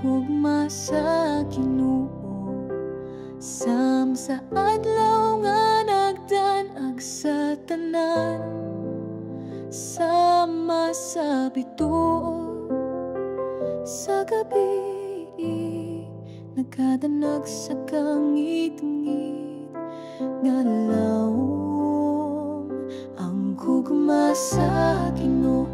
gugma sa Ginoo, sam sa adlaw nga nagdanag sa tanan, sama sa bituon sa gabi, nagkadanag sa kangit-ngit nga lawom. Ang gugma sa Ginoo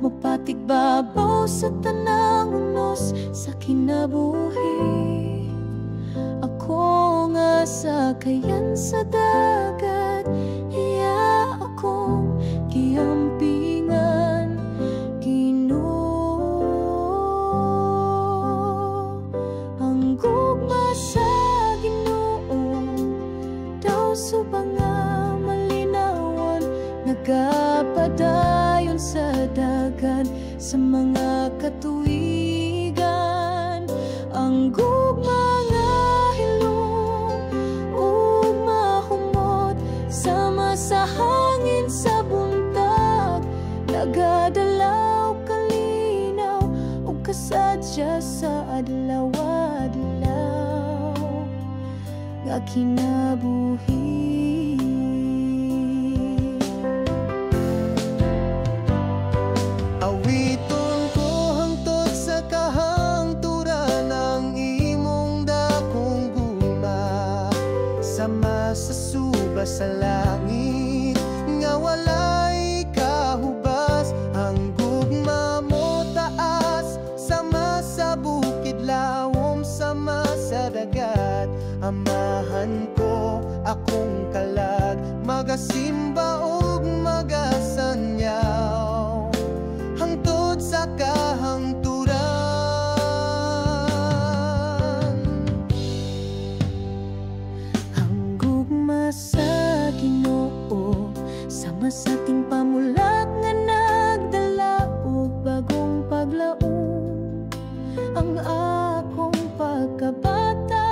mapatigbabaw sa tanang unos sa kinabuhi. Ako nga sa kayan sa dagat, iya akong giampingan, Ginoo. Ang gugma sa Ginoo daw subang nga malinawan, nagapadayon sa dagan sa mga katuigan. Ang gugma nga hilong ug mahumot, sama sa hangin sa buntag, nagadalaw kalinaw ug kasadya sa adlaw-adlaw nga kinabuhi. Sa langit nga walay kahubas, ang gugma mo taas, sama sa bukid lawom, sama sa dagat. Amahan ko akong kalag, magasimba ug magasanyaw hangtod sa kahangturan. Ang gugma sa Ginoo sama sa ating pamulat nga nagdala og bagong paglaom. Ang akong pagkabata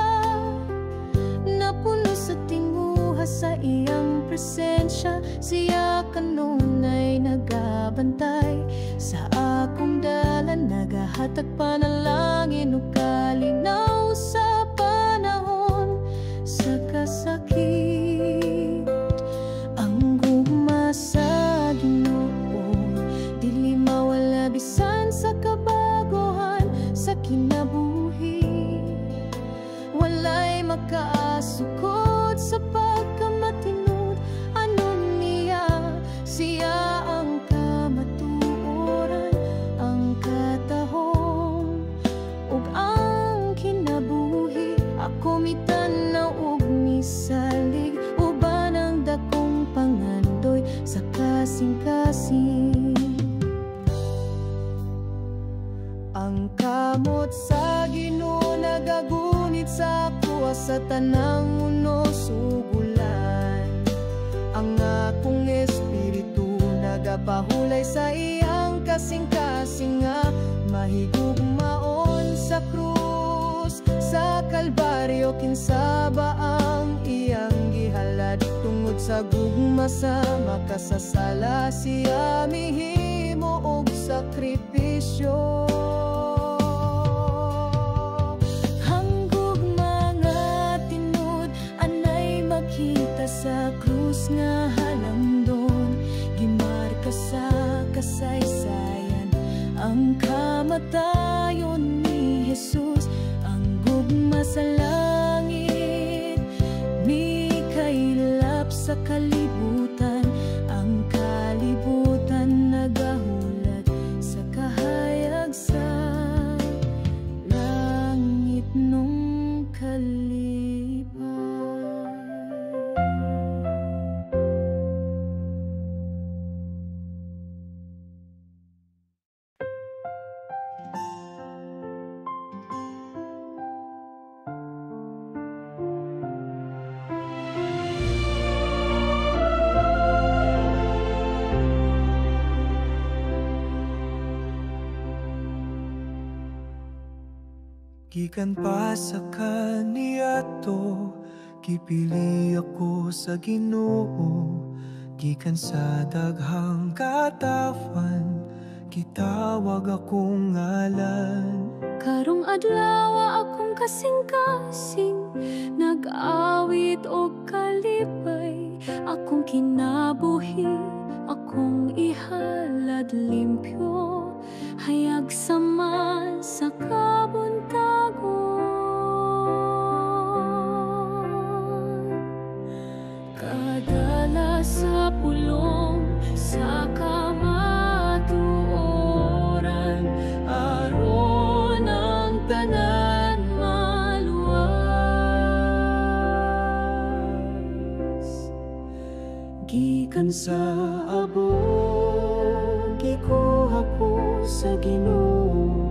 napuno sa tinguha sa iyang presensya, siya kanunay nagabantay sa akong dalan, nagahatag panalangin ug kalinaw sa panahon sa kasakit. Sa Ginoo dili mawala bisan sa kabaguhan sa kinabuhi, walay makaasukod sa pagkamatinud. Anon niya siya ang kamatuoran, ang katahom ug ang kinabuhi. Ako mitanaw ug misalig, uban ang dakong pangandoy sa kasing-kasing. Ang kamot sa Ginoo nagagunit sa ako sa tanang unos ug ulan. Ang akong espiritu nagapahulay sa iyang kasing-kasing nga mahigugmaon sa krus. Sa Kalbaryo kinsa ba ang iyang gihalad, tungod sa gugma sa makasasala siya mihimo og sakripisyo. Ang gugma nga tinud anay makita sa krus nga halangdon, gimarka sa kasaysayan ang kamatayon ni Jesus. Ang gugma sa langit mikailap sa kalibutan, ang kalibutan nagahulat sa kahayag sa langit nung kalipan. Gikan pa sa kaniadto, gipili ako sa Ginoo. Gikan sa daghang katawan, gitawag akong ngalan. Karong adlaw akong kasing-kasing, nag-awit o kalipay. Akong kinabuhi, akong ihalad limpyo, hayag sama sa kabuntagon. Kadala sa pulong, sa kamatuoran, aron ang tanan maluwas. Gikan sa abog, gikuha ko sa Ginoo.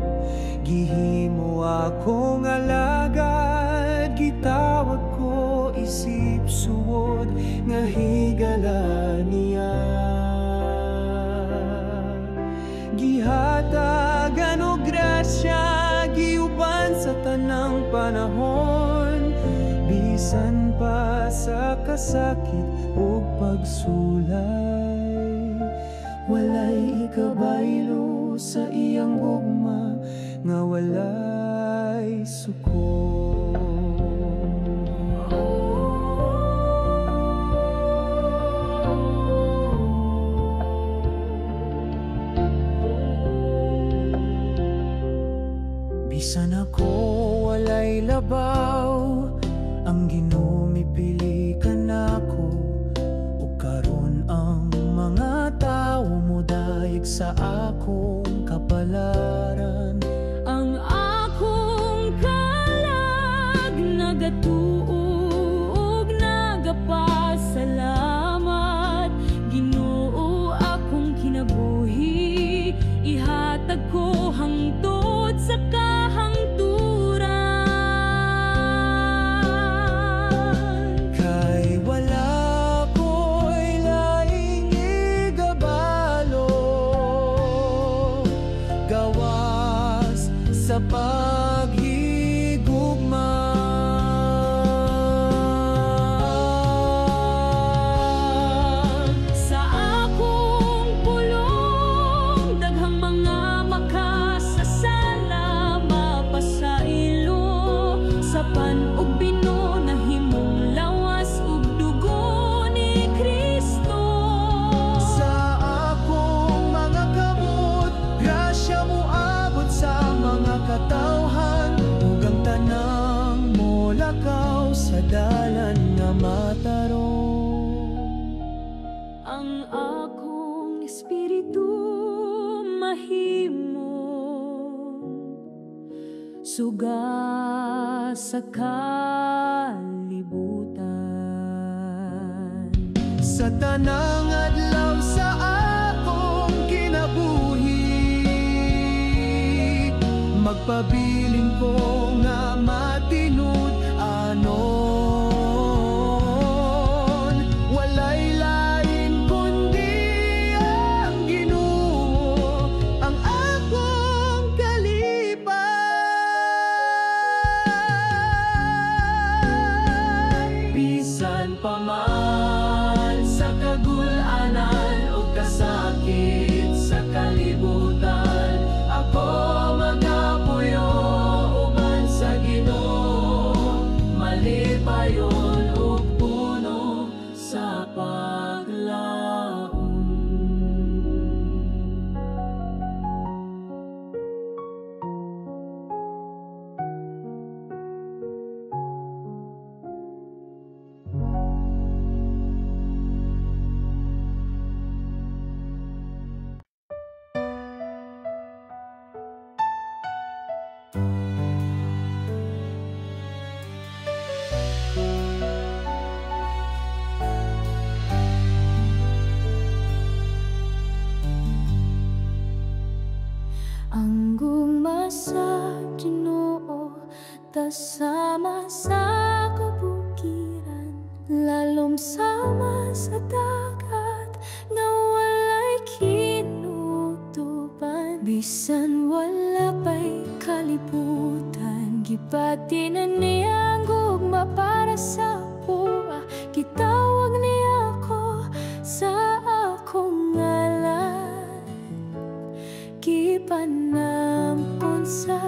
Gihimo akong alagad, gitawag ko isip suwod, nga higala niya. Gihatagan og grasya, giuban sa tanang panahon, bisan pa sa kasakit ug pagsulay. Walay ikabaylo sa iyang gugma, nga walay suko. Bisan ako walay labaw, ang Ginoo mipili ka nako. Ug karon ang mga tawo mo dayeg sa akong kapalaran. Ang akong kalag nagatuog, nagapasalamat. Ginoo akong kinabuhi, ihatag ko hangtod sa kahangturan. Kay wala ko'y laing igabalo, gawas sa paghigugma. Sa akong pulong, daghang mga makasasala, mapasailo sa pan-ug bino, nahimong lawas ug dugo ni Kristo. Sa akong mga kamot, grasya mo abot sa mga katawhan, ug ang tanang mo lakaw sa dalan nga matarong. Ang akong espiritu mahimo suga sa kalibutan. Sa tanang adlaw sa akong kinabuhi, magpabiling ko nga matinud anon. Walay lain kundi ang Ginoo, ang akong kalipay. Bisan pa man sa kagul-anan o kasakit sa kalibutan, ako magapuyo uban sa Ginoo, malipayon ug puno sa paglaom. Ang gugma sa Ginoo, tasama sa kabukiran, lalom sama sa dagat, nga walay kinutuban. Bisan wala pa'y kalibutan, gipati na niya ang gugma para sa buwa. Gitawag niya ako sa akong ngalan, gipanampon sa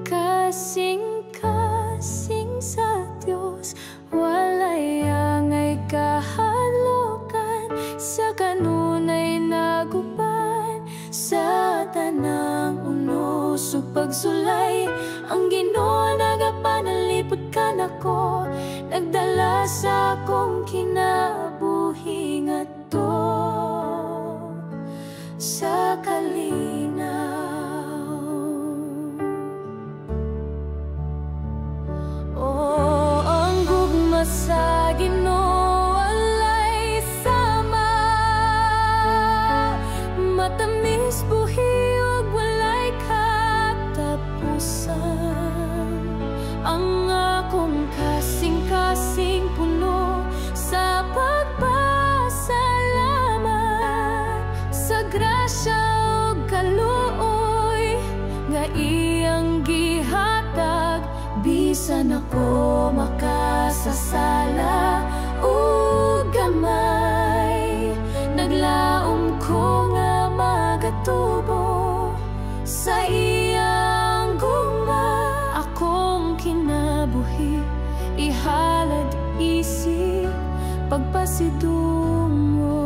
kasing-kasing sa Dios. Walay angay kahalokan, sa kanunay naguban sa tanang unos ug pagsulay. Ang Ginoo nagapanalipod kanako, nagdala sa akong kinabuhi ngadto sa kalinaw. Oh, ang gugma sa Ginoo walay sama, matamis buhi ug walay katapusan. Ang akong kasing-kasing puno sa pagpasalamat sa grasya ug kaluoy nga iyang gihatag. Bisan ako makasasala ug gamay, naglaom ko nga magatubo sa iyang gugma. Akong kinabuhi ihalad isip pagpasidungo.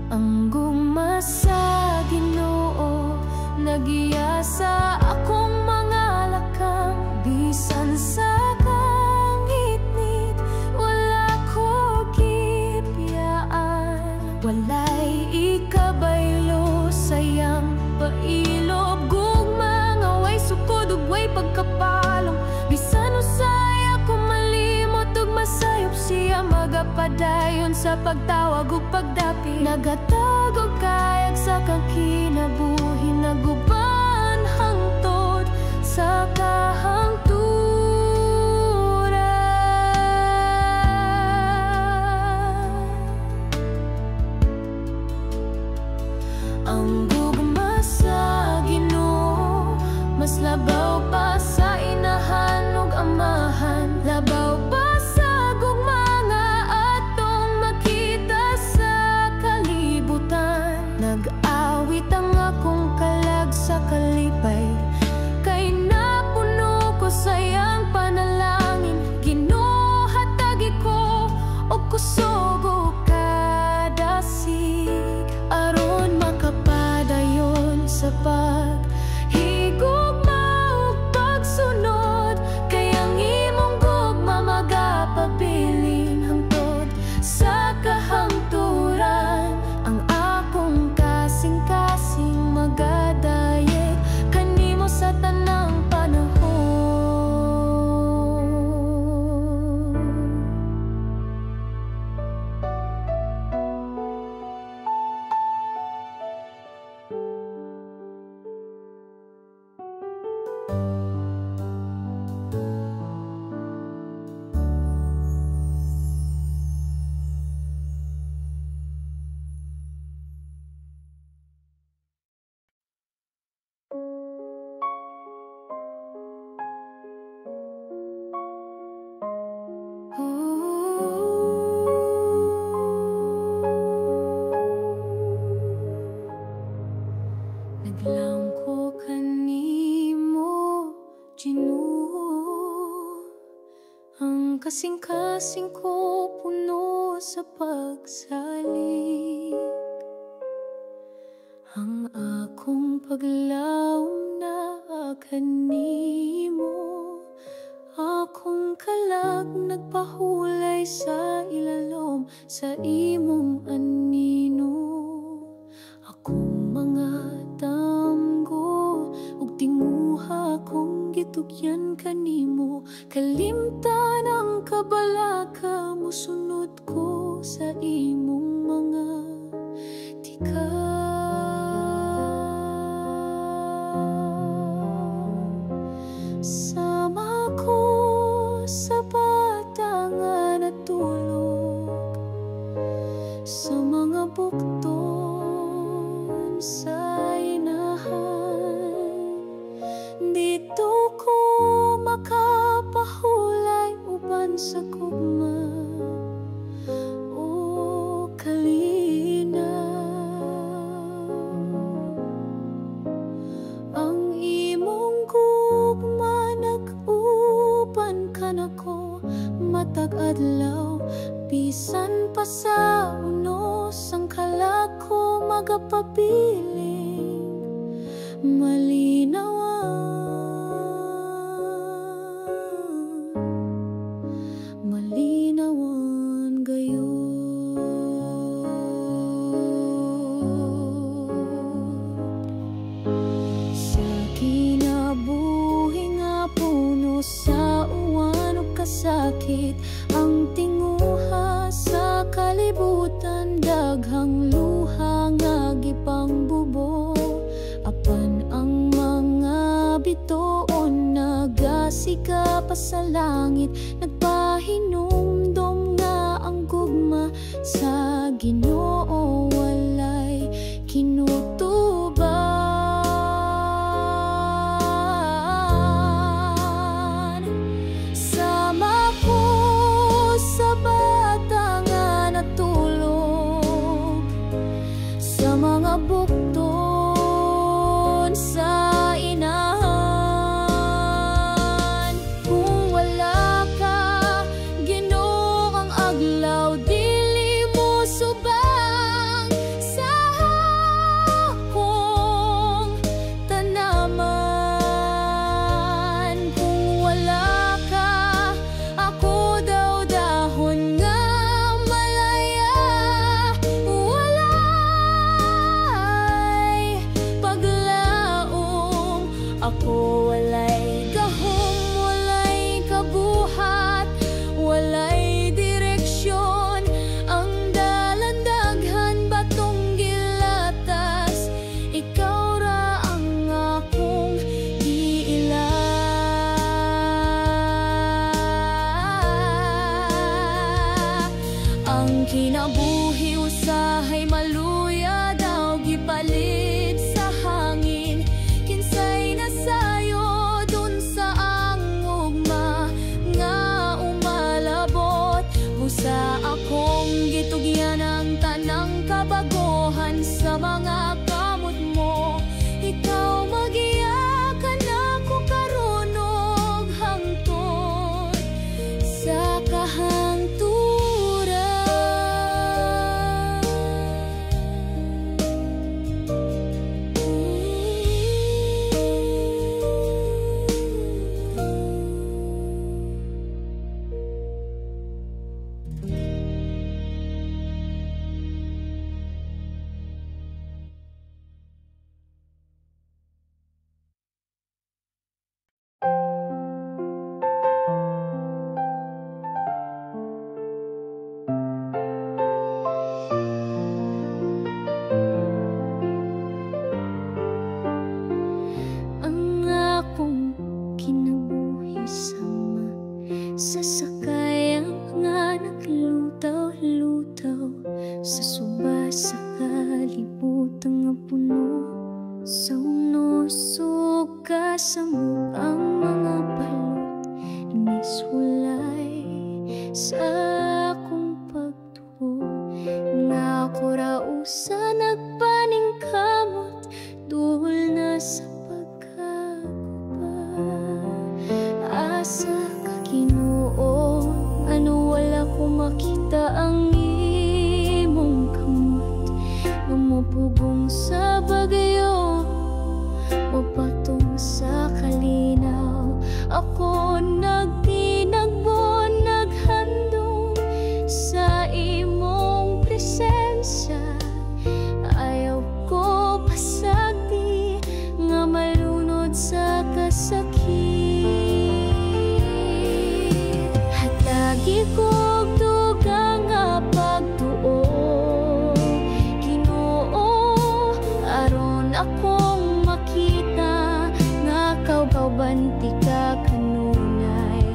Ang gugma sa Ginoo nagiya sa akong mga lakang. Bisan sa kangitnit wala ko gipiyaan, walay ikabaylo sayang pailob. Gugma nga way sukod ug way pagkapalong, bisan usay ako malimot ug masayop siya magapadayon sa pagtawag ug pagdapi. Nagatag og kayag sa kang kinabuhi, naguban hangtod sa kahangturan. Ang gugma sa Ginoo mas labaw pa sa inahan ug amahan, labaw pa sa gugma nga atong makita sa kalibutan. Nag-awit ang akong kalag sa kalipay, kay napuno ko sayang panalangin. Ginoo hatagi ko og kusog ug kadasig, aron makapadayon sa paghigugma ug pagsunod. Kay ang imong gugma magapabilin hangtod sa kahangturan. Ang akong kasing-kasing magadayeg kanimo sa tanang panahon. Naglaom ko kanimo, Ginoo, ang kasing-kasing ko puno sa pagsalik. Ang akong paglaom na kanimo, akong kalag nagpahulay sa ilalom sa imong anino. Akong mga damgo ug tinguha kong gitugyan kanimo, kalimtan ang kabalaka mo, sunod ko sa imong mga tikas. Sama ko sa bata nga natulog sa mga bukton sa inahan. Dito ko makapahulay uban sa gugma o kalinaw. ako magapabiling malinawan gayon. Sa kinabuhi nga puno sa uwan o kasakit, ang tinguha sa kalibutan, daghang luha nga gipang bubo. Apan ang mga bituon nagasiga pa sa langit, nagpahinumdom nga ang gugma sa Ginoo walay kinutuban. Sama ko sa bata nga natulog sa mga bukton sa inahan. Kung wala ka, Ginoo, ang aglaw dili mo subang sa akong tanaman. Kung wala ka, ako daw dahon nga malaya, walay paglaom. Ako walay gahom, walay kabuhat, walay direksyon. Ang dalandaghan batong gilatas, ikaw ra ang akong giila. Ang kinabuhi usahay maluya daw gipalit sa hangin. Kinsay nasayo dun sa angugma nga umalabot. Busa akong gitugyan ang tanang kabaguhan sa mga kamot mo. Ikaw magiyakan ako karunog hangtod sa kahangturan. Ang akong kinabuhi sama sa sakayan nga naglutaw-lutaw sa suba sa kalibutan nga puno sa unosog ka sa ang mga balot inis walay sa akong pagtuo. Nga ako ra usa nagpaningkamot duol na sa pagkaguba. Asa ka Ginoo, ano wala ko makita ang imong kamot nga mapugong sa bagayo, mapatong sa kalinaw. Ako nagtinagbo, naghandong sa imong presensya. Ayaw ko pasagdi nga malunod sa kasakit. Hatagi kog dugang nga pagtuo, Ginoo, aron akong makita nga kaubanti ka kanunay.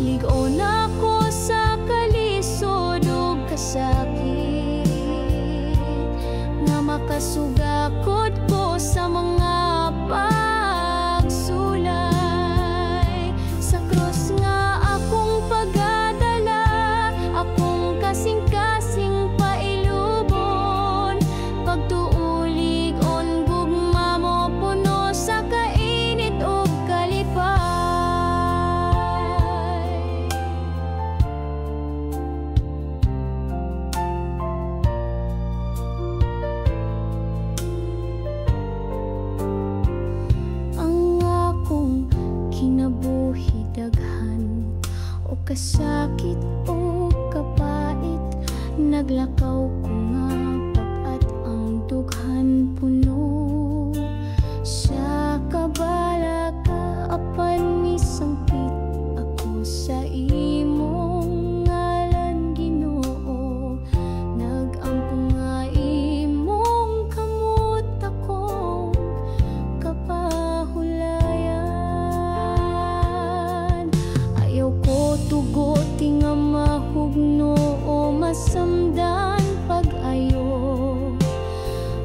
Ligon ako sa kalisod ug kasakit, nga makasugakod ko sa mga pagsulay. Sa krus nga akong pagadala, akong kasing-kasing pailubon. Pagtuulig on gugma mo puno sa kainit ug kalipay. kasakit o kapait, naglakaw ko nga pag-at ang dughan puno. Sa kabala ka apan misangpit ako sa imong ngalan, Ginoo. Nagampo nga imong kamot akong kapahulayan. Ayaw ko tuguti nga mahugno o masamdan pag-ayo.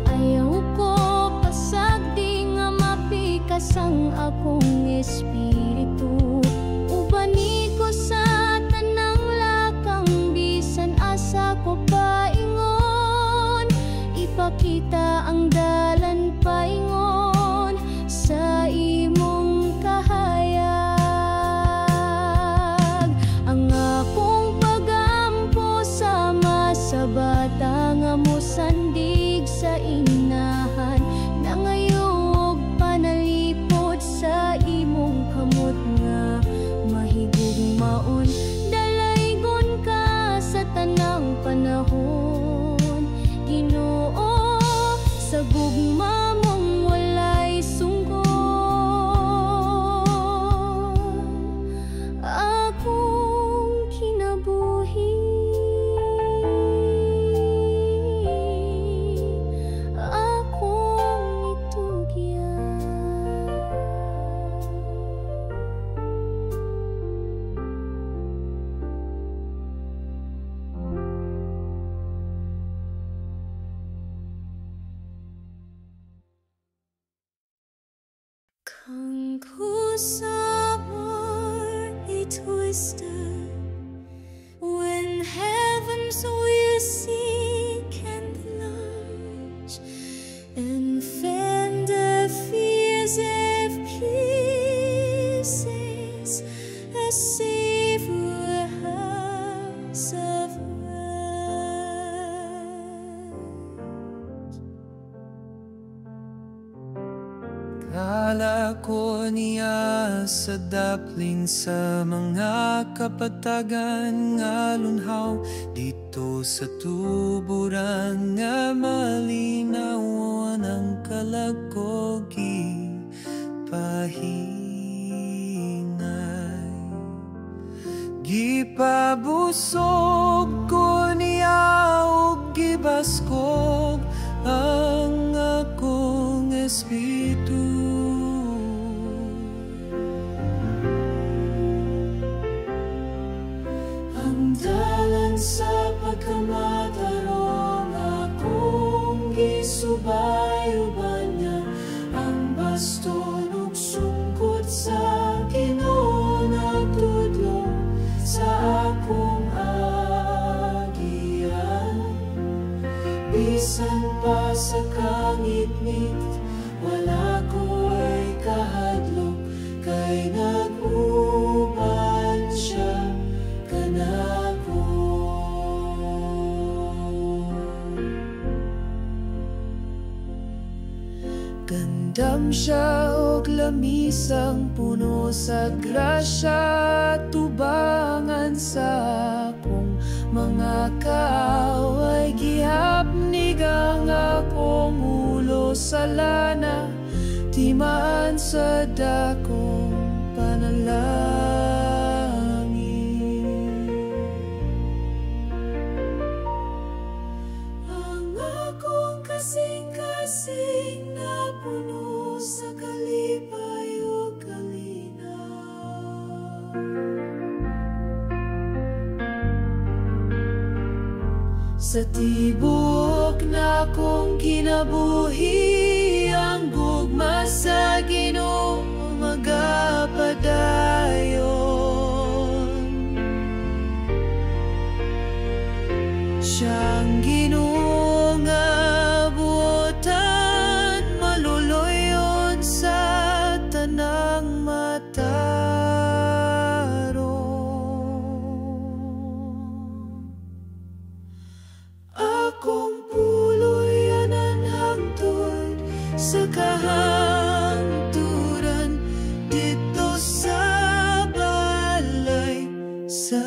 Ayaw ko pasagdi nga mapikas ang akong espiritu. Ubani ko sa tanang lakang bisan asa ko paingon. Ipakita ang dalan paingon sa imong kahayag. Ang akong pagampo sama sa bata nga mosandig sa inahan. Nangayog panalipod sa imong kamot nga mahigugmaon. Dalaygon ka sa tanang panahon, Ginoo, sa gugma mong walay sungkon. Akong kinabuhi, akong itugyan. Kung kusapar itwisted, when heavens will seek and launch, and fan the fears of kisses, a savor house of rest. Kala ko niya sa daplin sa mga kapatagan nga lunhaw dito sa tuburan nga malinawan ang kalakogi pahingay. Gipabusog ko niya og gibaskog ang akong espiritu. Ang dalan sa pagkamatarong akong gisubay-uban niya. Ang baston ug sungkot sa Ginoo nagtudlo sa akong agian. Bisan pa sa kangit-ngit, wala ko ay kahadlok, kay nag-uban siya kanako. Gandam siya og lamisang puno sa grasya, tubangan sa akong mga kaaway. Gihapnig ang akong ulo sa lana, timaan sa dakong panalangin. Ang akong kasing-kasing na puno sa kalipay o kalinaw. Sa tibok na kong kinabuhi, ang gugma sa Ginoo magapadayon. Siyang Ginoo nga buotan, maluluyon sa tanang matarong. Akong puloy-anan hangtod sa kahangturan dito sa balay sa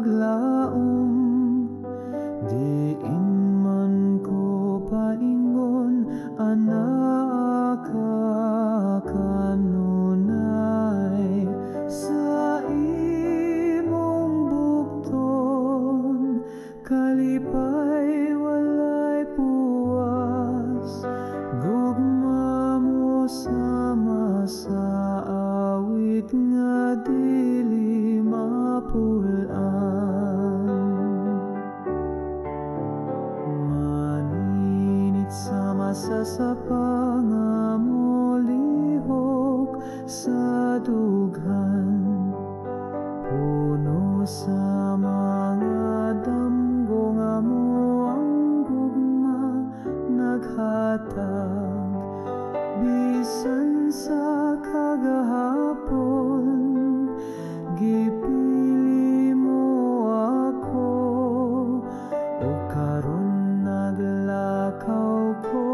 maglaom, diin man ko paingon, anaka kanunay sa imong bukton, kalipay walay puwas, gugma mo sama sa awit nga dili mapulaan. Maninit sama sa sapa nga molihok sa dughan, puno sa mga damgo nga mo ang gugma naghatag, bisan sa kagahapon gipili mo ako, o karon naglakaw ko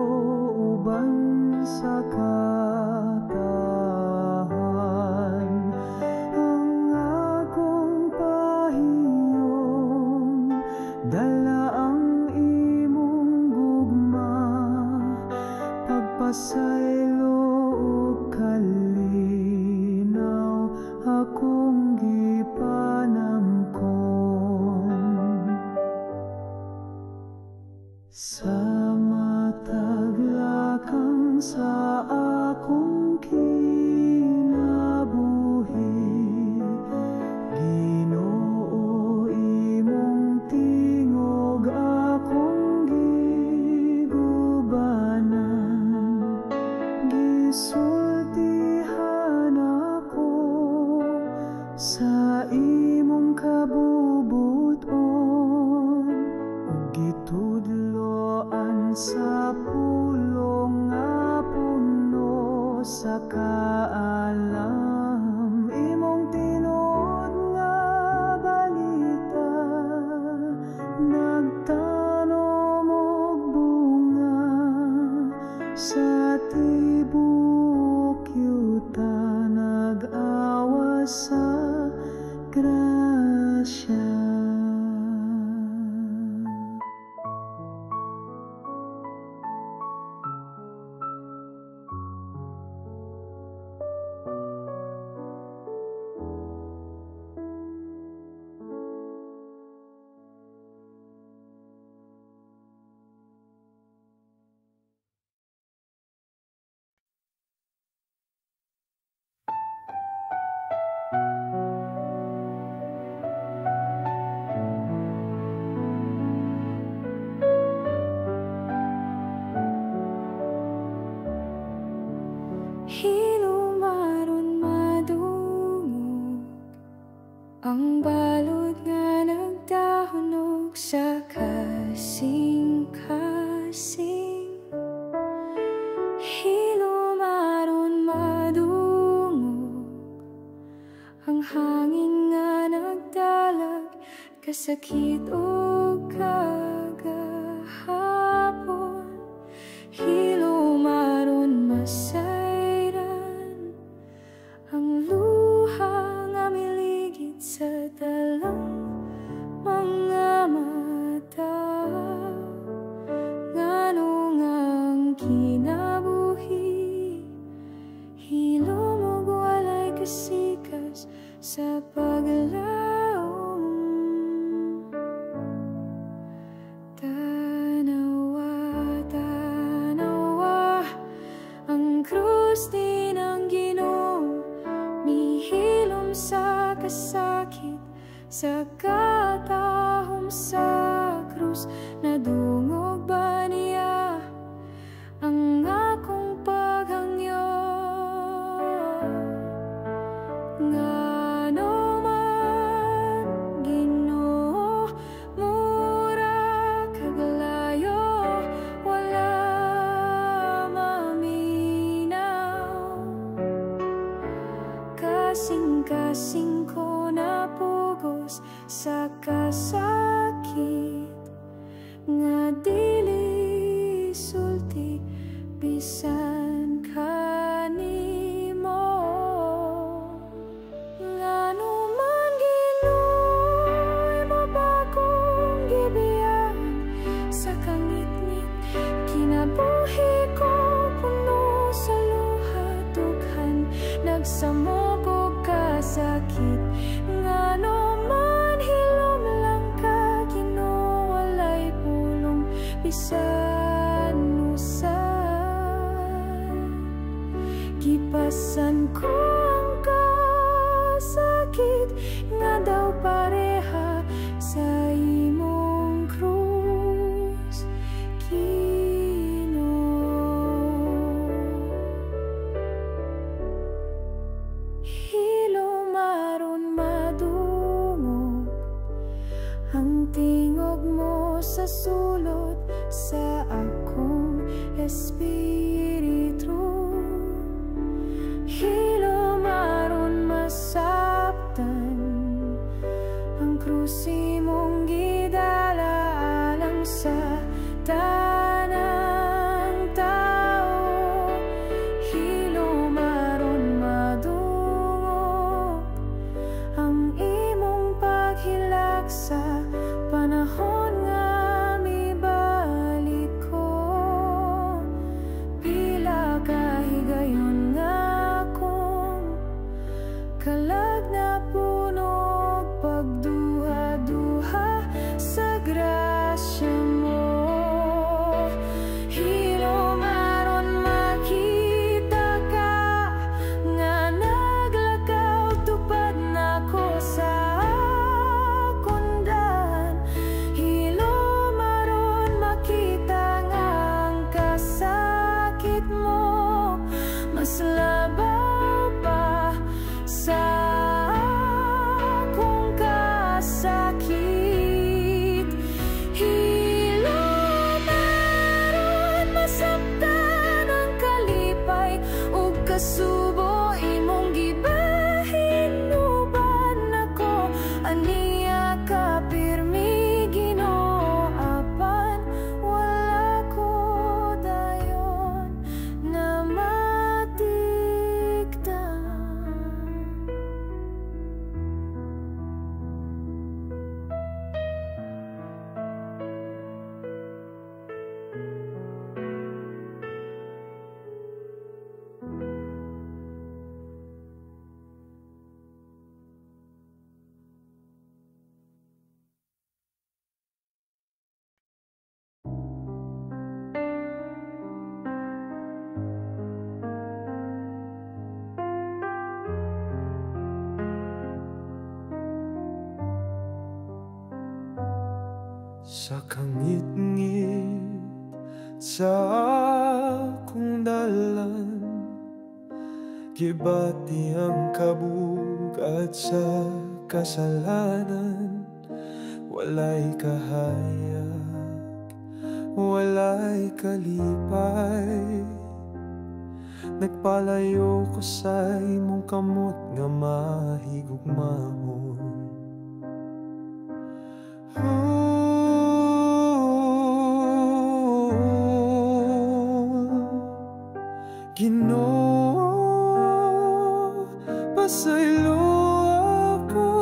uban sa katahan. Ang akong pahiyong dala ang imong gugma, pagpasaylo o kalinaw akong gipanamkon. Sa mataglakang sa akong kinabuhi, Ginoo imong tingog akong gigubanan, gisultihan ako sa imong kabubuton, ug gitudloan sa pulong nga puno sa kaalam. Imong tinuod nga balita nagtanom og bunga sa tibuok yuta, nag-awa sa grasya. Hilumaron madungog ang balod nga nagdahunog sa kasing-kasing. Hilumaron madungog ang hangin nga nagdalag, kasakit o kagahapon. Hilumaron masayran ang luha nga miligid sa dalang mga mata. Nganong ang kinabuhi, hilumog walay kasikas sa paglaom. Tanawa, tanawa, ang krus din ang Ginoo, mihilom sa kasakit, sa katahom sa krus. Nadungog ba niya ang akong paghangyo? Ngano man Ginoo, mura kaglayo, wala maminaw. Kasing-kasing ko napugos sa kasakit, nga dili sulti bisan kanimo. Ngano man Ginoo, sa panahon nga mibalik ko. Pila kahigayon nga akong kalag na punog pagduha-duha sa grasya mo. Hilumaron makita ka nga naglakaw, tupad na ko sa kundan. Hilumaron makita nga ang kasakit mo, mas labaw pa sa akong kasakit. Hilumaron masabtan ang kalipay ug kasubo imong gibahin, uban ako aniya ka pirmi Ginoo, apan wala ko dayon na matikdan. Sa kangit-ngit sa akong dalan, gibati ang kabugat sa kasalanan. Walay kahayag, walay kalipay, nagpalayo ko sa imong kamot nga mahigugmahon. Ginoo, pasaylo ako,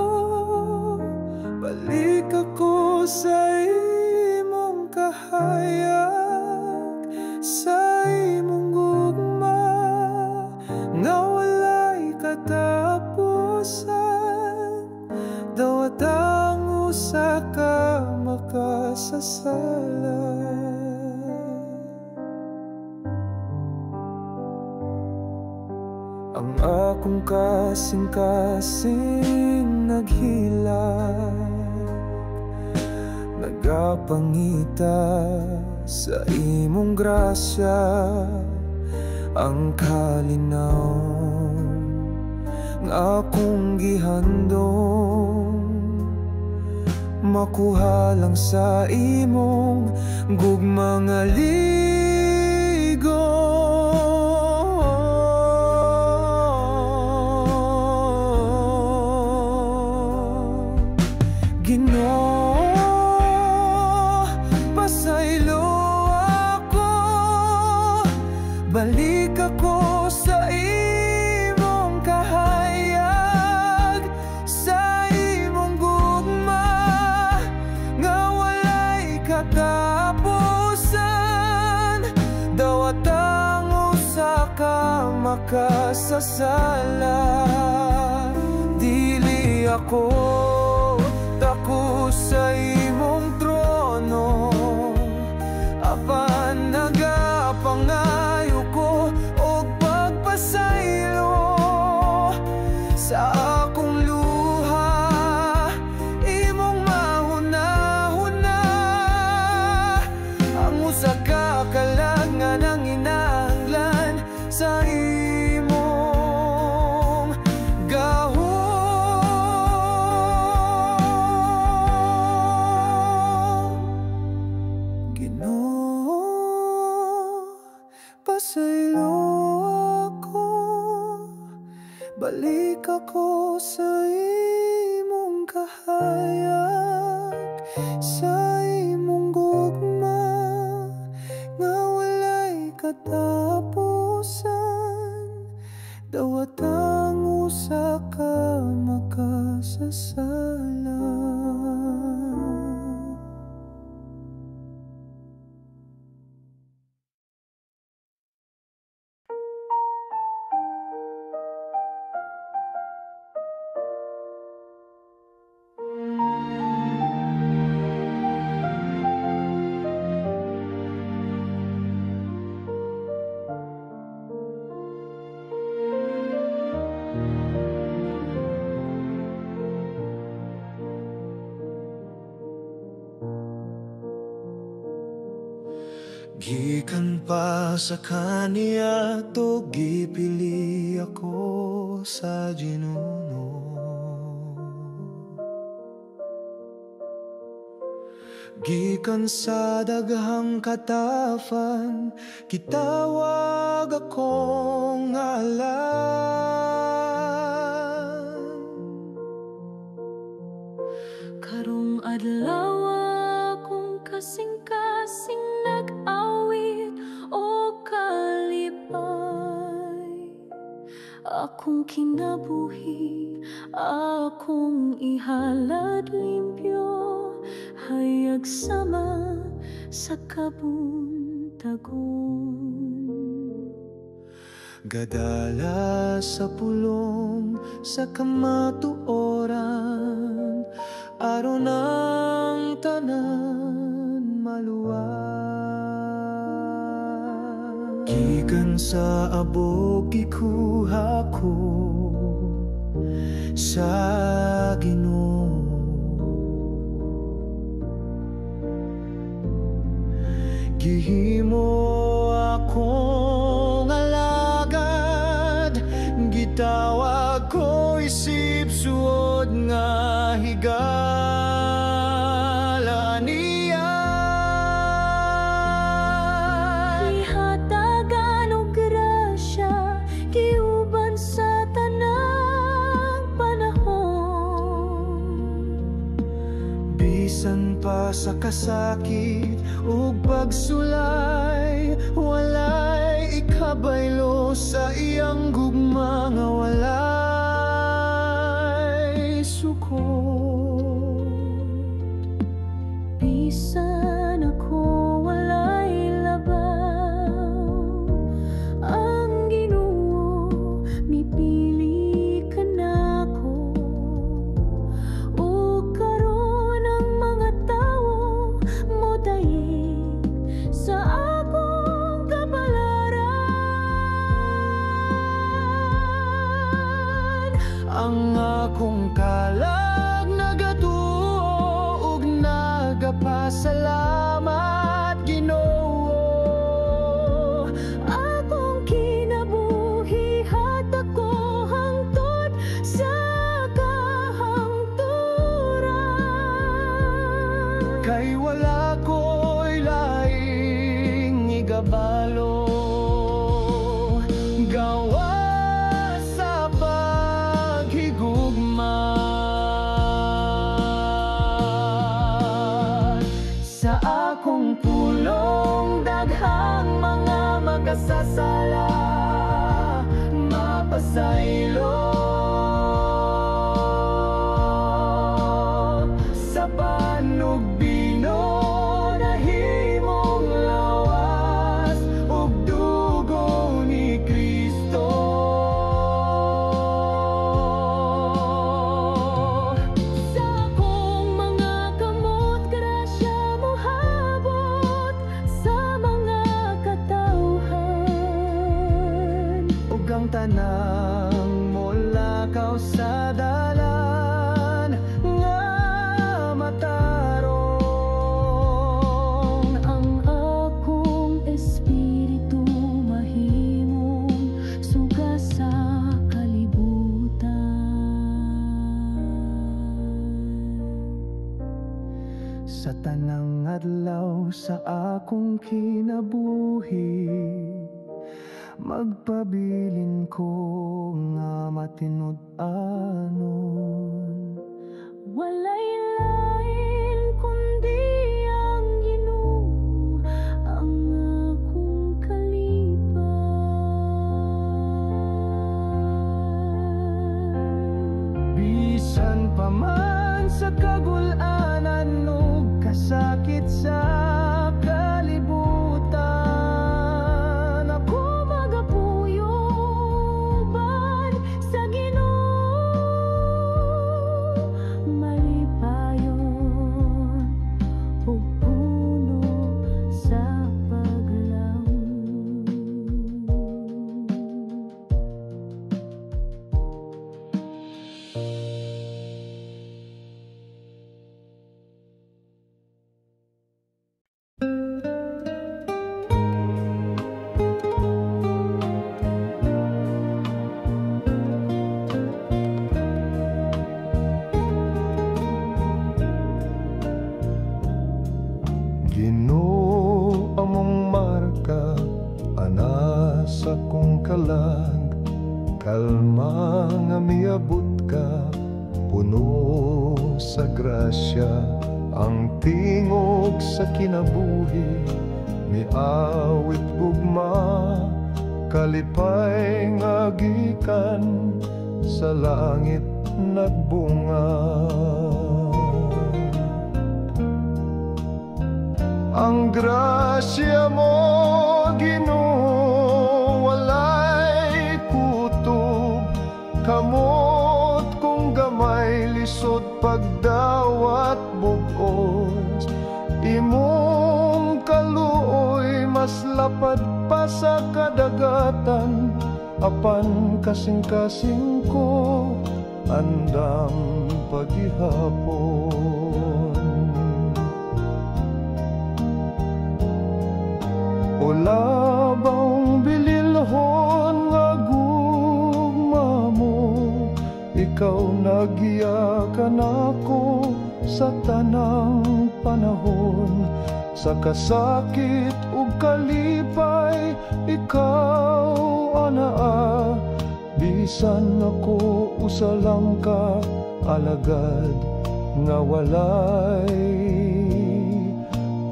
balik ako sa imong kahayag, sa imong gugma nga walay katapusan. Dawat ang usa ka makasasala. Ang akong kasing-kasing naghilag, nagapangita sa imong grasya. Ang kalinaw nga akong gihandong, makuha lang sa imong gugma nga ligo. Ginoo, pasaylo ako, balik ako sa imong kahayag, sa imong gugma nga walay katapusan. Dawat ang usa ka makasasala. Dili ako tako sa imong trono, apan nagapangayo ko og pagpasaylo sa akong luha. Imong mahuna-huna ang usa ka kalangan ang inahanglan sa imong gahom. Pasaylo ako, balik ako sa imong kahayag, sa imong gugma nga walay katapusan. Dawat ang usa ka makasasala. Gikan pa sa kaniya to gipili ako sa Ginuno. Gikan sa daghang katafan kitawag akong ngalan. Karong adlaw akong kasing-kasing nag-awit o kalipay. Akong kinabuhi, akong ihalad limpyo, hayag sama sa kabuntagon. Gadala sa pulong sa kamatuoran, araw ng tanan maluwag. Gikan sa abog gikuha ko sa Ginoo. Gihimo akong alagad, gitawag ko isip suod nga higala niya. Ihatagan og grasya, giuban sa tanang panahon. Bisan pa sa kasakit ug pagsulay, walay ikabaylo sa iyang gugma nga walay sukot. Bisan ako walay labaw, ang Ginoo mipili ka nako. O karon ang mga tawo modaig sa akong kapalaran. Ang akong kalag nagatuo ug nagapasalamat, Ginoo. Akong kinabuhi hatag ko hangtod sa kahangturan. Kay wala ko'y laing igabalo, gawa sa paghigugma. Sa akong pulong daghang mga makasasala, mapasaylo sa panugbino, nahimong lawas ug dugo ni Kristo. Sa akong mga kamot, grasya mo habot sa mga katawhan. Ug ang tanang molakaw sa dalan nga matarong. Ang akong espiritu mahimong suga sa kalibutan. Sa tanang adlaw sa akong kinabuhi, magpabilin ko nga matinud-anon. Walay lain kundi ang Ginoo, ang akong kalipay. Bisan pa man sa kagul-anan ug kasakit sa Ginoo among marka ana sa kong kalag, kalma nga miabot ka, puno sa grasya. Ang tingog sa kinabuhi miawit gugma, kalipay nga gikan sa langit nagbunga. Ang grasya mo, Ginoo, walay kutob, kamot kung gamay lisod pagdawat bugos. Imong kaluoy mas lapad pa sa kadagatan, apan kasing-kasing ko andam paghihapon. O labang bililhon nga gugma mo, ikaw nagyakan ako sa tanang panahon. Sa kasakit ug kalipay, ikaw anaa, bisan ako usa lang ka alagad nga walay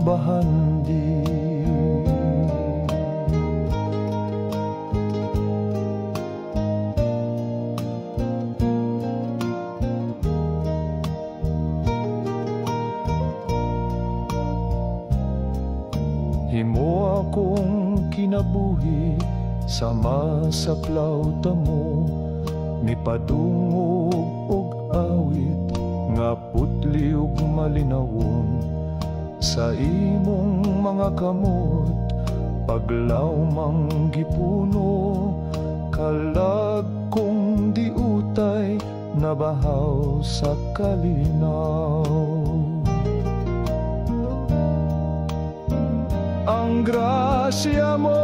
bahandi. Himo akong kinabuhi sama sa plauta mo, mipadungog og awit nga putli ug malinawon. Sa imong mga kamot paglawmang gipuno, kalag kong diutay nabahaw sa kalinaw. Ang grasya mo,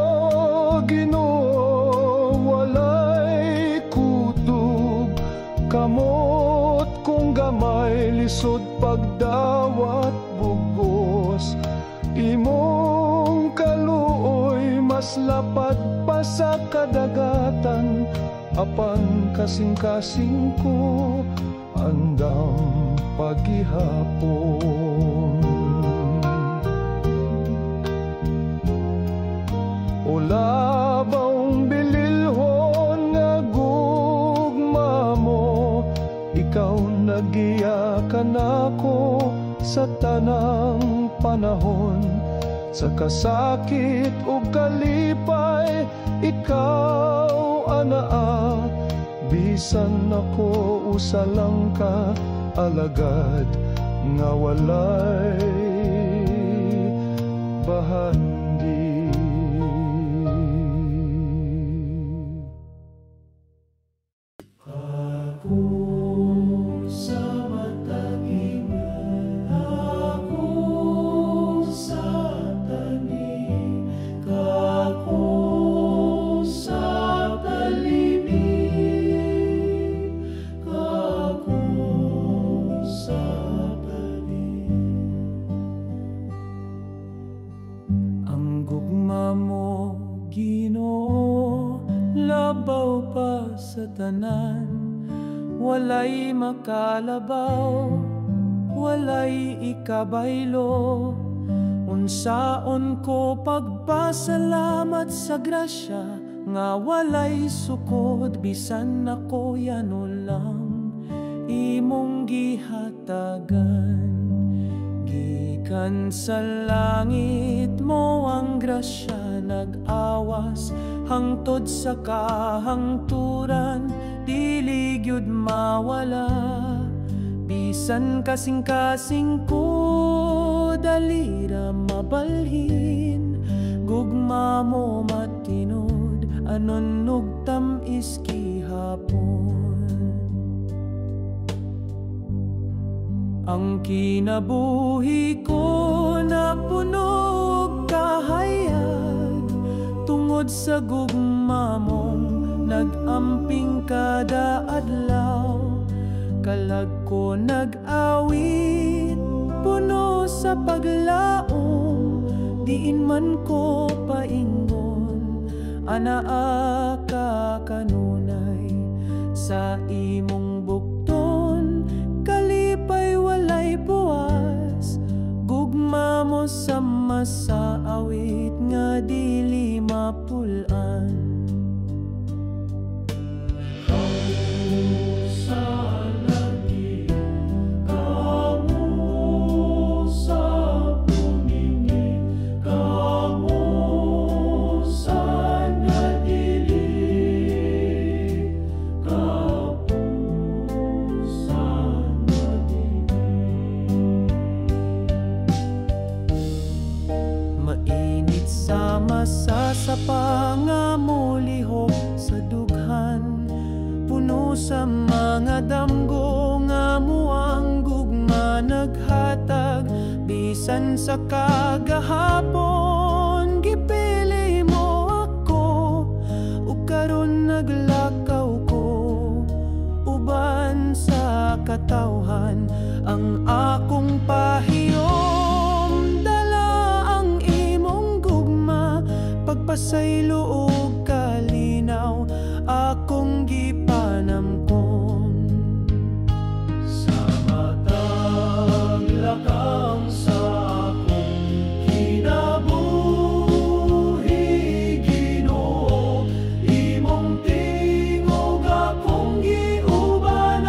Ginoo, walay kutob, kamot kung gamay lisod pagdawat bugos. Imong kaluoy mas lapad pa sa kadagatan, apan kasing-kasing ko andam paghihapon. O labang bililhon nga gugma mo, ikaw nagyakan ako sa tanang panahon. Sa kasakit ug kalipay, ikaw anaa, bisan ako usa lang ka alagad nga walay bahandi. Labaw pa sa tanan, walay makalabaw, walay ikabaylo. Unsaon ko pagpasalamat sa grasya, nga walay sukod, bisan ako yano lang imong gihatagan. Gikan sa langit mo ang grasya nag-awas, hangtod sa kahangturan, dili gyud mawala. Bisan kasing-kasing ko dalira mabalhin, gugma mo matinud, anon nugtam iski hapon. Ang kinabuhi ko napunog kahayag, tungod sa gugma mong nag-amping kada adlaw. Kalag ko nag-awit, puno sa paglaom, diin man ko paingon, anaa ka kanunay sa imong bukton, kalipay walay buwas, gugma mo sama sa awit nga dili mapulan. Mainit sama sa pangamulihok sa dughan, puno sa mga damgo nga muang gugma naghatag, bisan sa kagahapon gipili mo ako, ug karon naglakaw ko uban sa katawhan ang akong pahiyom. Pagpasaylo og kalinaw akong gipanamkon, sa matag lakang sa akong kinabuhi, Ginoo, imong tingog akong giubanan,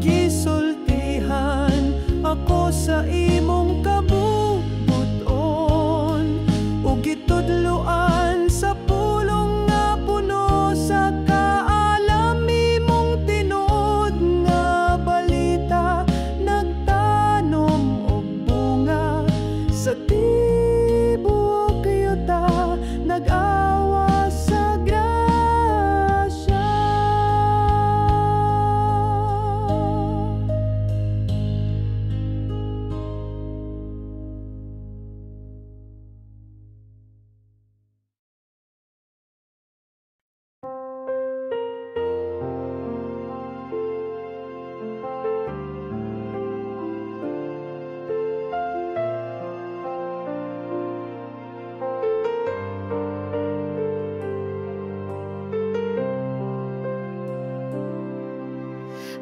gisultihan ako sa imong gitudloan sa pulong nga puno sa kaalam, imong tinuod nga balita nagtanom og bunga sa tibuok yuta, nag-awa sa grasya.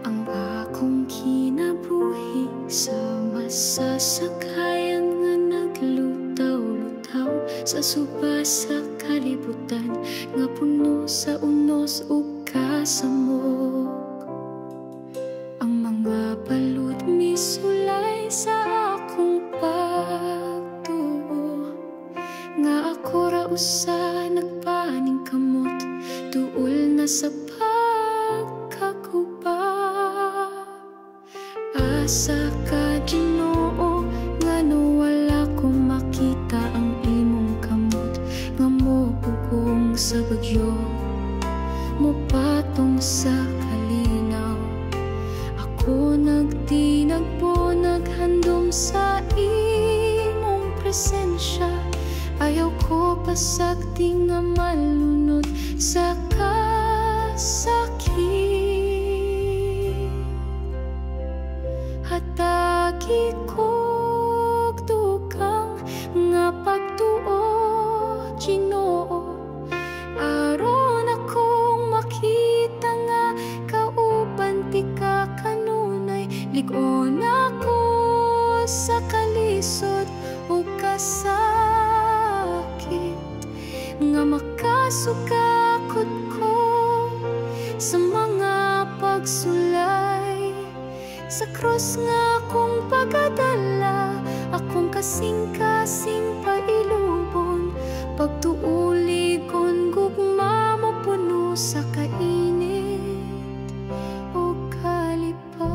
Ang akong kinabuhi sa masasakayan nga naglutaw-lutaw sa suba sa kalibutan nga puno sa unos ug kasamok. Ang mga balud misulay sa akong pagtuo, nga ako ra usa nagpaning kamot, tuol na sa asa ka Ginoo, nga wala ko makita ang imong kamot, nga mopugong sa bagyo, mopatong sa kalinaw. Ako nagtinagpo, naghandom sa imong presensya, ayaw ko pasagdi nga malunod sa kasakit. Hatagi kog dugang nga pagtuo, Ginoo, aron akong makita nga kauban ti ka kanunay, lig-on ako sa kalisod o kasakit, nga makasugakod ko sa mga pagsulay. Sa krus nga akong pagadala, akong kasing-kasing pailubon, pagtuuligon gugma mo puno sa kainit o kalipay.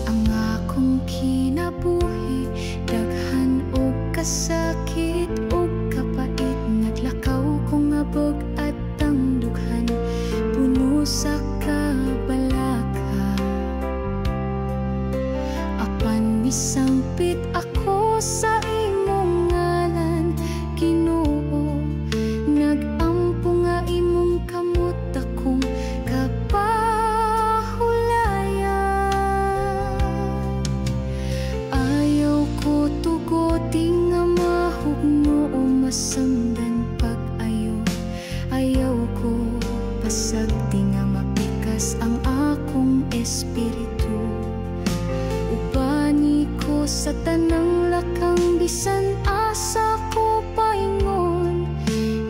Ang akong kinabuhi daghan o kasakit o kapait, naglakaw kong abog at tangdughan, puno sa kabalaka. Apan misampit ako sa imong ngalan, Ginoo, nag-ampo nga imong kamot akong kapahula. Asagdi nga mapikas ang akong espiritu. Ubani ko sa tanang lakang bisan asa ko paingon.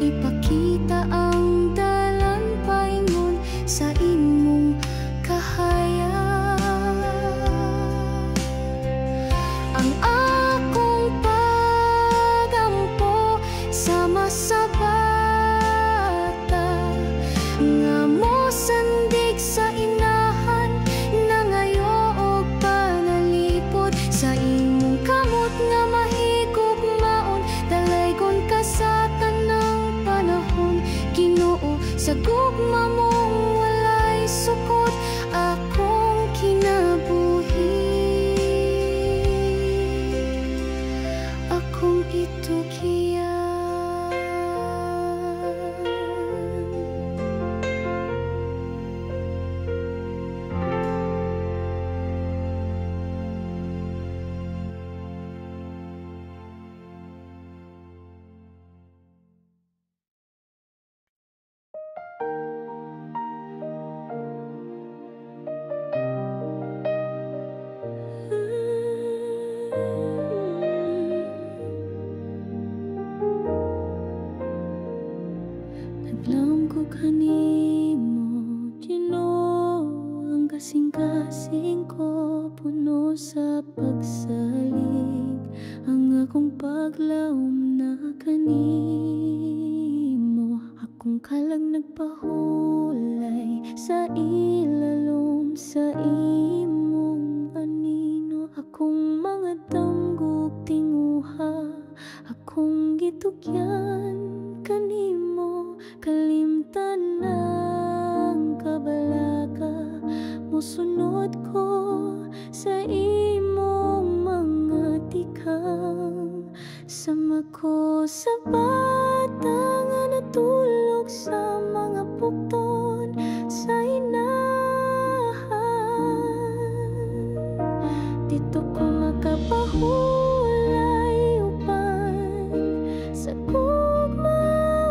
Ipakita ang dalan paingon sa imong kahayag. Ang akong pagampo sama sa bata nga mo sandig sa inahan na ngayo og panalipod sa imong kamot nga mahigugmaon. Dalaygon ka sa tanang panahon, Ginoo, sa gugma mong walay sukot akong kinabuhi. Akong itugyan. Naglaom ko kanimo, Ginoo, ang kasing-kasing ko puno sa pagsalig. Ang akong paglaom na kanimo, akong kalag nagpahulay sa ilalom sa imong anino. Akong mga damgog tinguha, akong gitugyan kanimo. Kalimtan ng kabalaga, musunod ko sa imong mga tikang. Sama ko sa bata nga natulog sa mga bukton sa inahan. Dito ko makapahulay upan sa gugma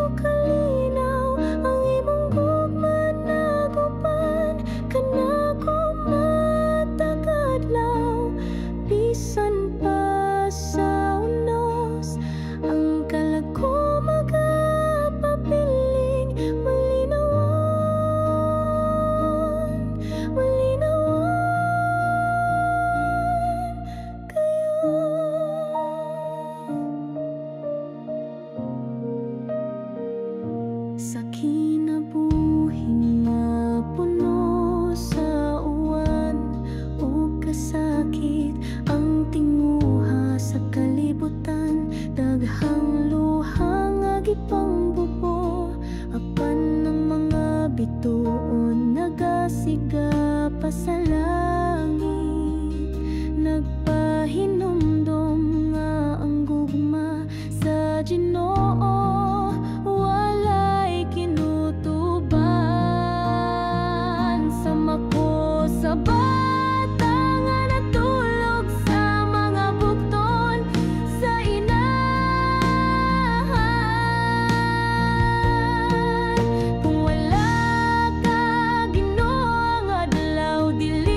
o kalinaw. Ang imong gugma nagupan kanako matagadlaw. Bisan pa sa unos ang kalag ko magapapiling. Malinawan, malinawan kayo. Sa kinabuhing nga puno sa uwan o kasakit, ang tinguha sa kalibutan. Daghang luha nga gipangbubo, apan ng mga bituon nagasiga pa sa langit. Nagpahinumdum nga ang gugma sa Ginoo walay kinutuban. Sama ko sa bata nga natulog sa mga bukton sa inahan. Kung wala ka, Ginoo, ang adlaw dili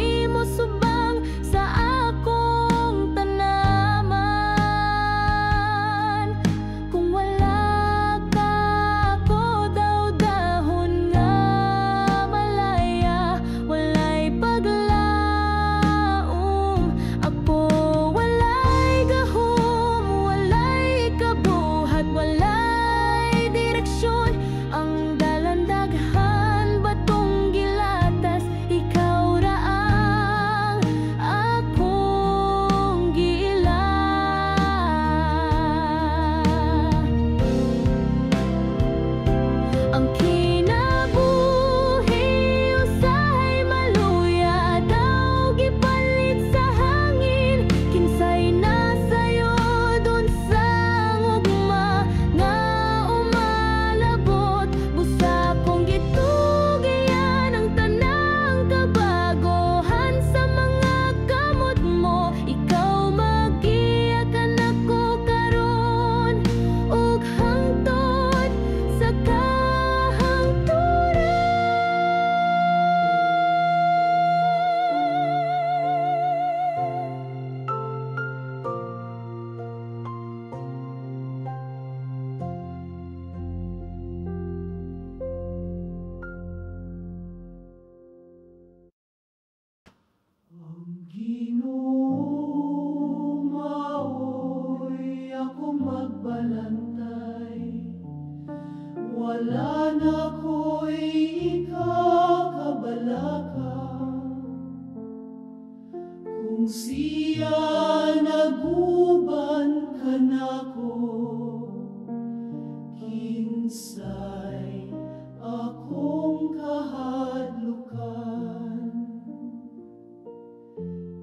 Ginoo, maoy ako magbalantay, wala na ko'y ikakabalaka. Kung siya naguban ka nako, kinsay akong kahadlukan.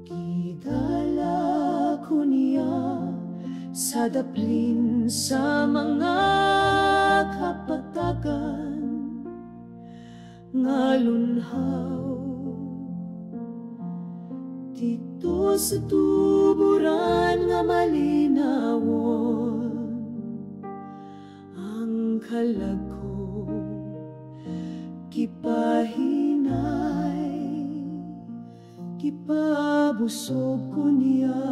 Gidala ko niya sa daplin sa mga kapatagan nga lunhaw. Dito sa tuburan nga malinawon, ang kalag ko kipahinay, kipabusog ko niya,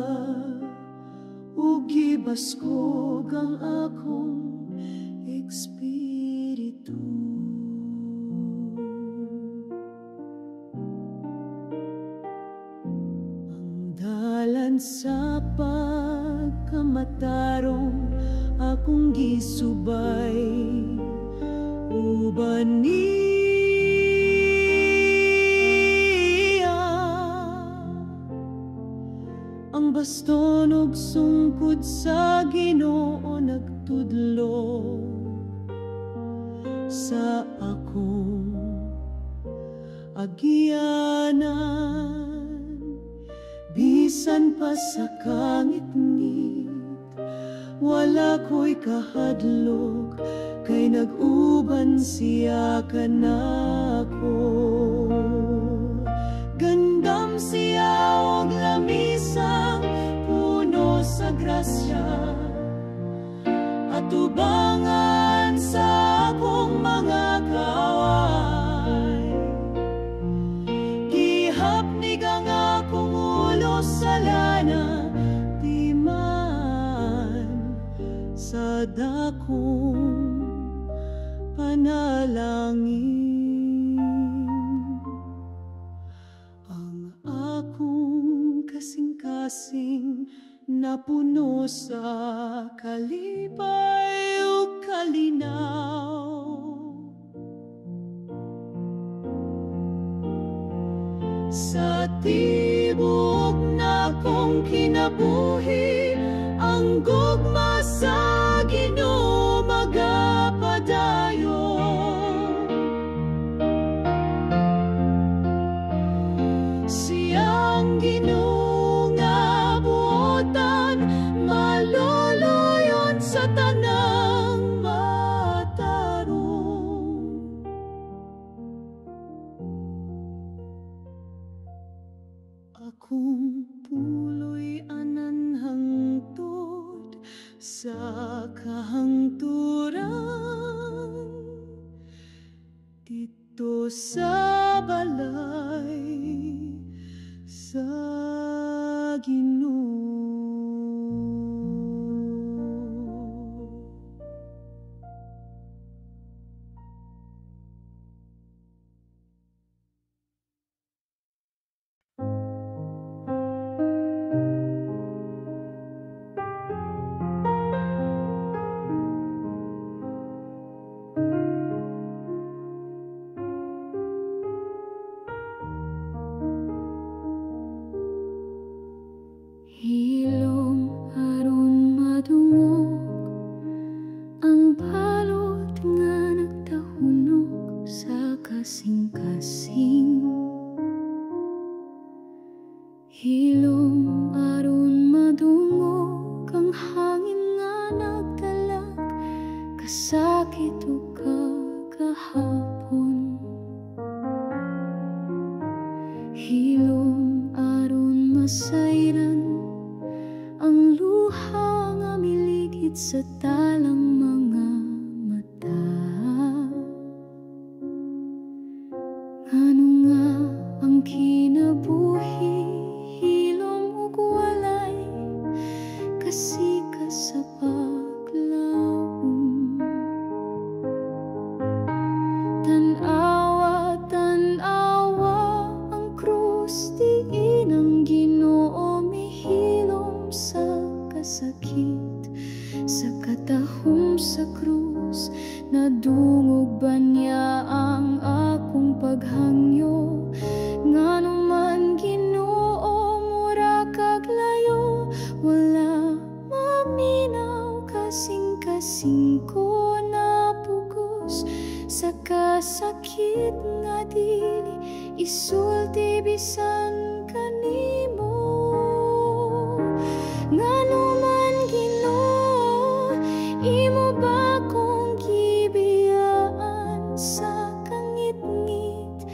ug gibaskog ang akong espiritu. Dalan sa pagkamatarong akong gisubay, uban niya ang baston ug sungkod sa Ginoo nagtudlo sa akong agyanan. Bisan pa sa kangit-ngit, wala ko'y kahadlok, kay nag-uban siya kanako. Gandam siya og lamisang puno sa grasya, at ubangan sa akong mga kaway. Gihapnig ang akong ulo sa lana, di man sa dakong panalangin. Ang akong kasing-kasing napuno sa kalipay o kalinaw. Sa tibok na kong kinabuhi, ang gugma sa Ginoo magapadayon. Siyang Ginoo nga buotan, maluluyon sa tanang matarong. Akong puloy anan hangtod sa kahangturan, dito sa balay sa Ginoo. Hilom aron madungog ang balot nga nagtahunog sa kasing-kasing. Hilom aron madungog ang hangin nga nagdalag kasakit o kagahapon. Hilom aron masayran ang luha nga miligid sa talang mga mata. Ngano nga ang kinabuhi, hilom ug walay kasikas sa paglaom. Tan-awa, tan-awa ang krus diin ang Ginoo. paghangyo. Ngano man Ginoo mura kag layo, wala maminaw kasing-kasing ko napugos sa kasakit nga dili isulti bisan kanimo. Ngano man Ginoo imo ba kong gibiyaan sa kangit-ngit,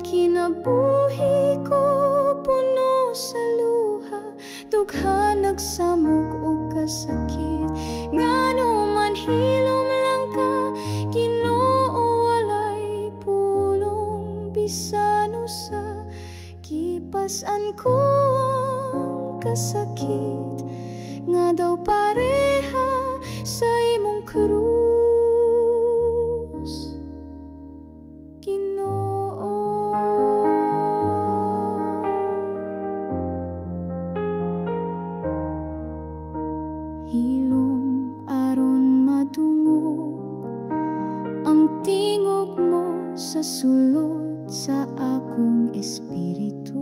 kinabuhi ko puno sa luha, dugha nagsamok og kasakit. Ngano man hilom lang ka Ginoo, walay pulong bisan usa, kipas-an ko ang kasakit nga daw pareha sa imong krus, Ginoo. Hilom aron madungog ang tingog mo sa sulod sa akong espiritu.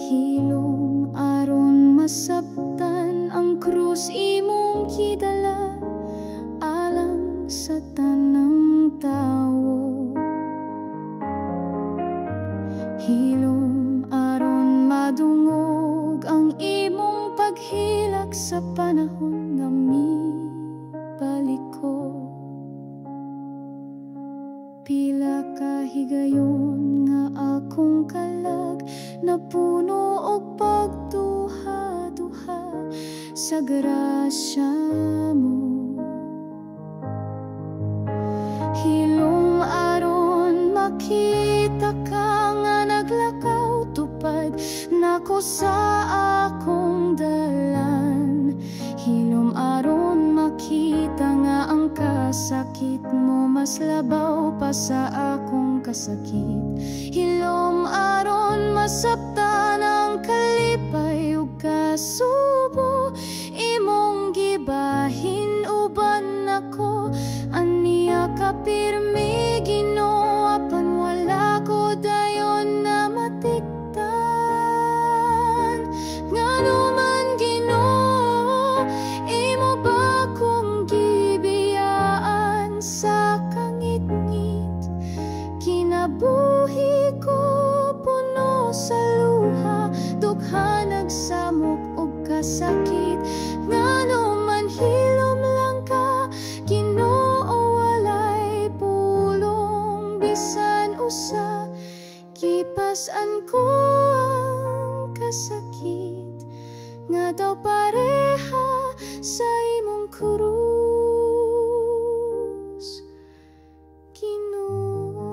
Hilom aron masabtan ang krus imong gidala alang sa tanang tawo. Hilom aron madungog ang imong paghilak sa panahon nga mibalik ko. Pila ka higayon nga akong kalag napuno og pagduha-duha sa grasya mo. Hilom aron makita ka nga naglakaw tupad nako sa akong dalan. Hilom aron makita nga ang kasakit mo mas labaw pa sa akong kasakit. Hilom aron masabtan ang kalipay ug kasubo imong gibahin uban ako. Aniya ka pirmi Ginoo, apan wala ko dayon na matiktan. Ngano man Ginoo imo ba kong gibiyaan sa kangit-ngit, kinabuhi ko puno sa luha, dugha nagsamok og kasakit. Ngano man hilom lang ka Ginoo, walay pulong bisan usa, kipas-an ko ang kasakit nga daw pareha sa imong krus, Ginoo.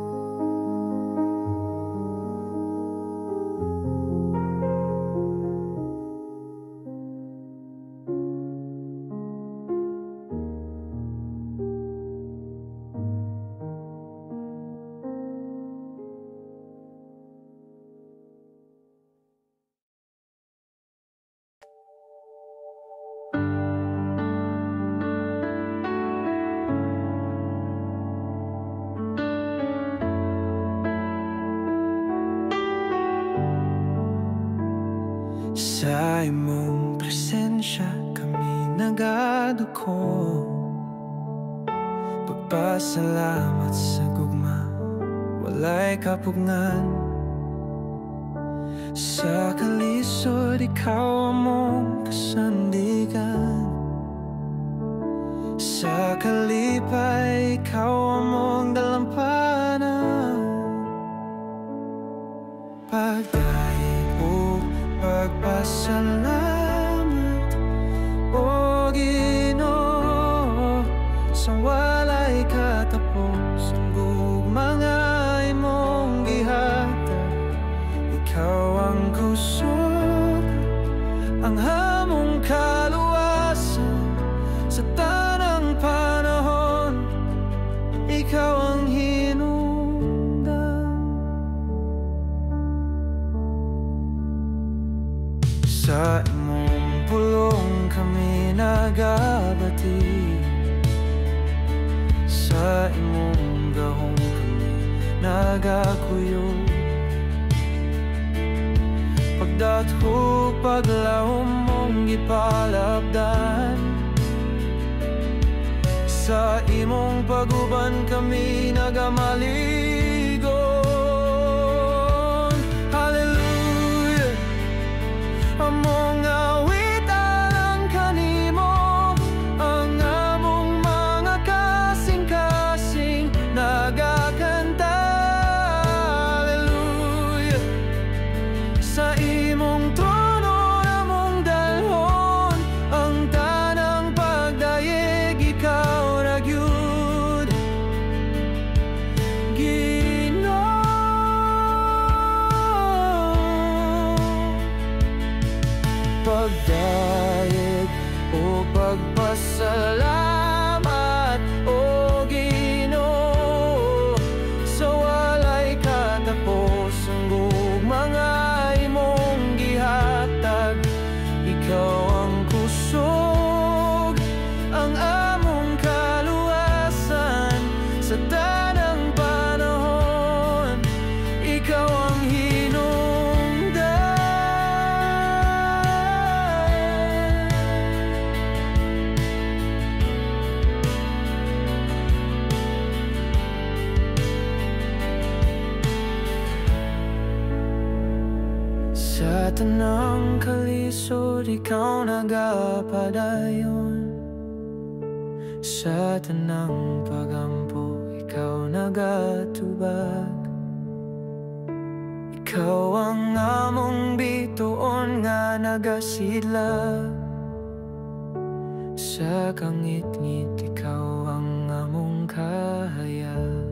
Sa imong presensya kami nagaduko, pagpasalamat sa gugma, walay kapugngan. Sa kalisod ikaw among kasandigan, sa kalipay ikaw among dalampanan. Pagpasalamat o Ginoo, sa walay katapos ang gugmanga imong gihatag. Ikaw ang kusog, ang hamong kaluwasan sa tanang panahon. Ikaw ang sa imong pulong kami nagabati, sa imong nagakuyog. Pagdatho paglahom mong gipalabdan, sa imong paguban kami nagamaligon. Hallelujah, among awit alang kanimo, ang among mga kasing-kasing nagakanta. Hallelujah, sa imong trono namong dalhon ang tanang pagdayeg, ikaw ra gyud Ginoo. Pagdayeg o pagpasalamat o Ginoo, sa walay katapos ang mga imong gihatag. Ikaw ang kusog, ang among kaluwasan sa tanang panahon. Ikaw ang hinungdan. Sa tanang kalisod, ikaw nagapadayon. Sa tanang pagampo, ikaw nagatubag. Ikaw ang among bituon nga nagasidlag. Sa kangit-ngit, ikaw ang among kahayag.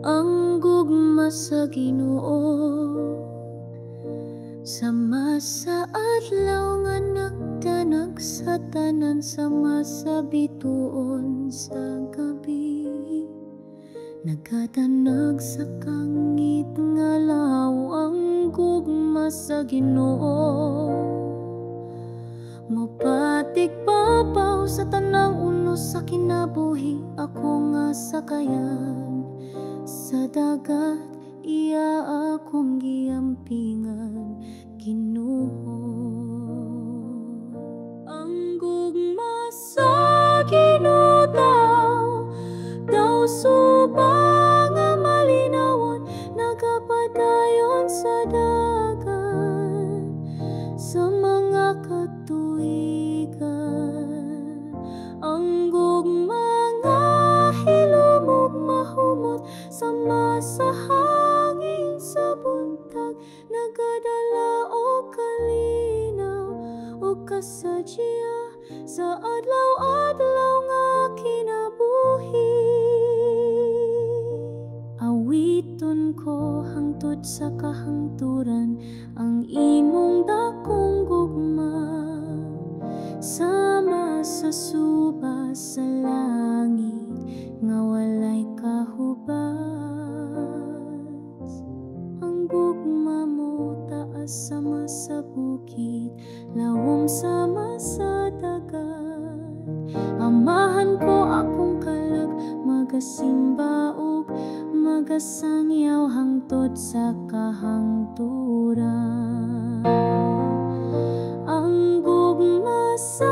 Ang gugma sa Ginoo, sama sa adlaw nga nagtanag sa tanan, sama sa bituon sa gabi. Nagatanag sa kangit nga lahaw ang gugma sa Ginoo. Mapatig papaw sa tanang unos sa kinabuhi, ako nga sakayan sa dagat, iya akong giampingan, Ginoo. Ang gugma sa Ginoo daw subang nga malinawon, nagapadayon sa dagat sa mga katuigan. Ang gugma nga hilumog mahumot, sama sa hangin sa buntag, nagadala o kalinaw o kasadya sa adlaw-adlaw nga kinabuhi. Awiton ko hangtod sa kahangturan ang imong dakong gugma, sama sa suba sa langit nga walay kahubas. Ang gugma mo taas sama sa bukid, lawom sama sa dagat. Amahan ko akong kalag, magasimba ug magasangyaw hangtod sa kahangturan. Ang gugma sa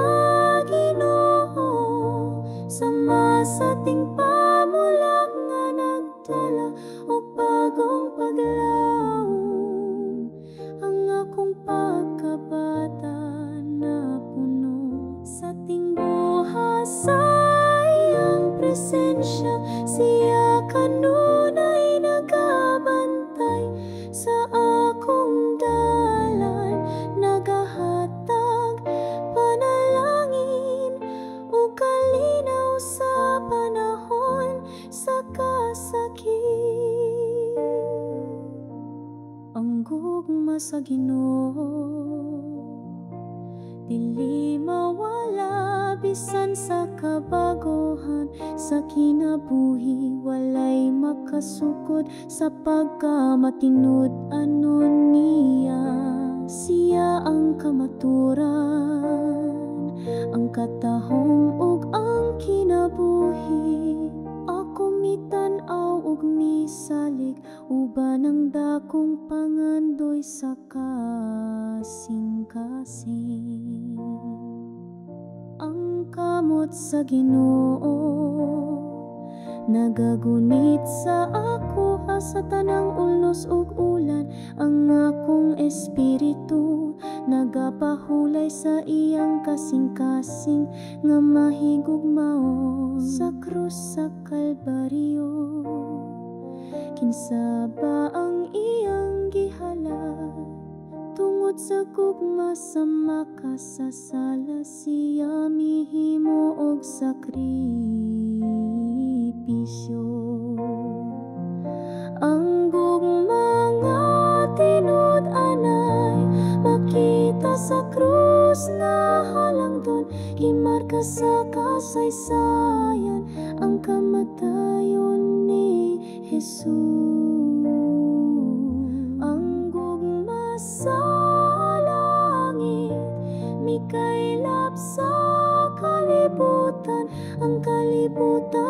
Ginoo, sama sa ting pamulang nga nagdala o bagong paglaom. Ang akong pagkabata na puno sa ting buhas sa iyang presensya, siya kanunay nagabantay sa akong dalan, nagahatag panalangin o kalinaw sa panahon sa kasakit. Ang gugma sa Ginoo dili mawala bisan sa kabaguhan, sa kinabuhi walay makasukod sa pagkamatinud anon niya. Siya ang kamaturan, ang katahom ug ang kinabuhi. Ako mitan-aw ug misalig, uban ang dakong pangandoy sa kasing-kasing. Ang kamot sa Ginoo nagagunit sa ako, sa tanang ulos ug ulan. Ang akong espiritu nagapahulay sa iyang kasing-kasing, nga mahigugmaon sa krus sa Kalbaryo. Kinsa ba ang iyang gihalad? Tungod sa gugma sa makasasala, siya mihimo og sakripisyo. Ang gugma nga tinud-anay makita sa krus nga halangdon, gimarka sa kasaysayan ang kamatayon ni Jesus. Ang gugma sa langit mikaylap sa kalibutan, ang kalibutan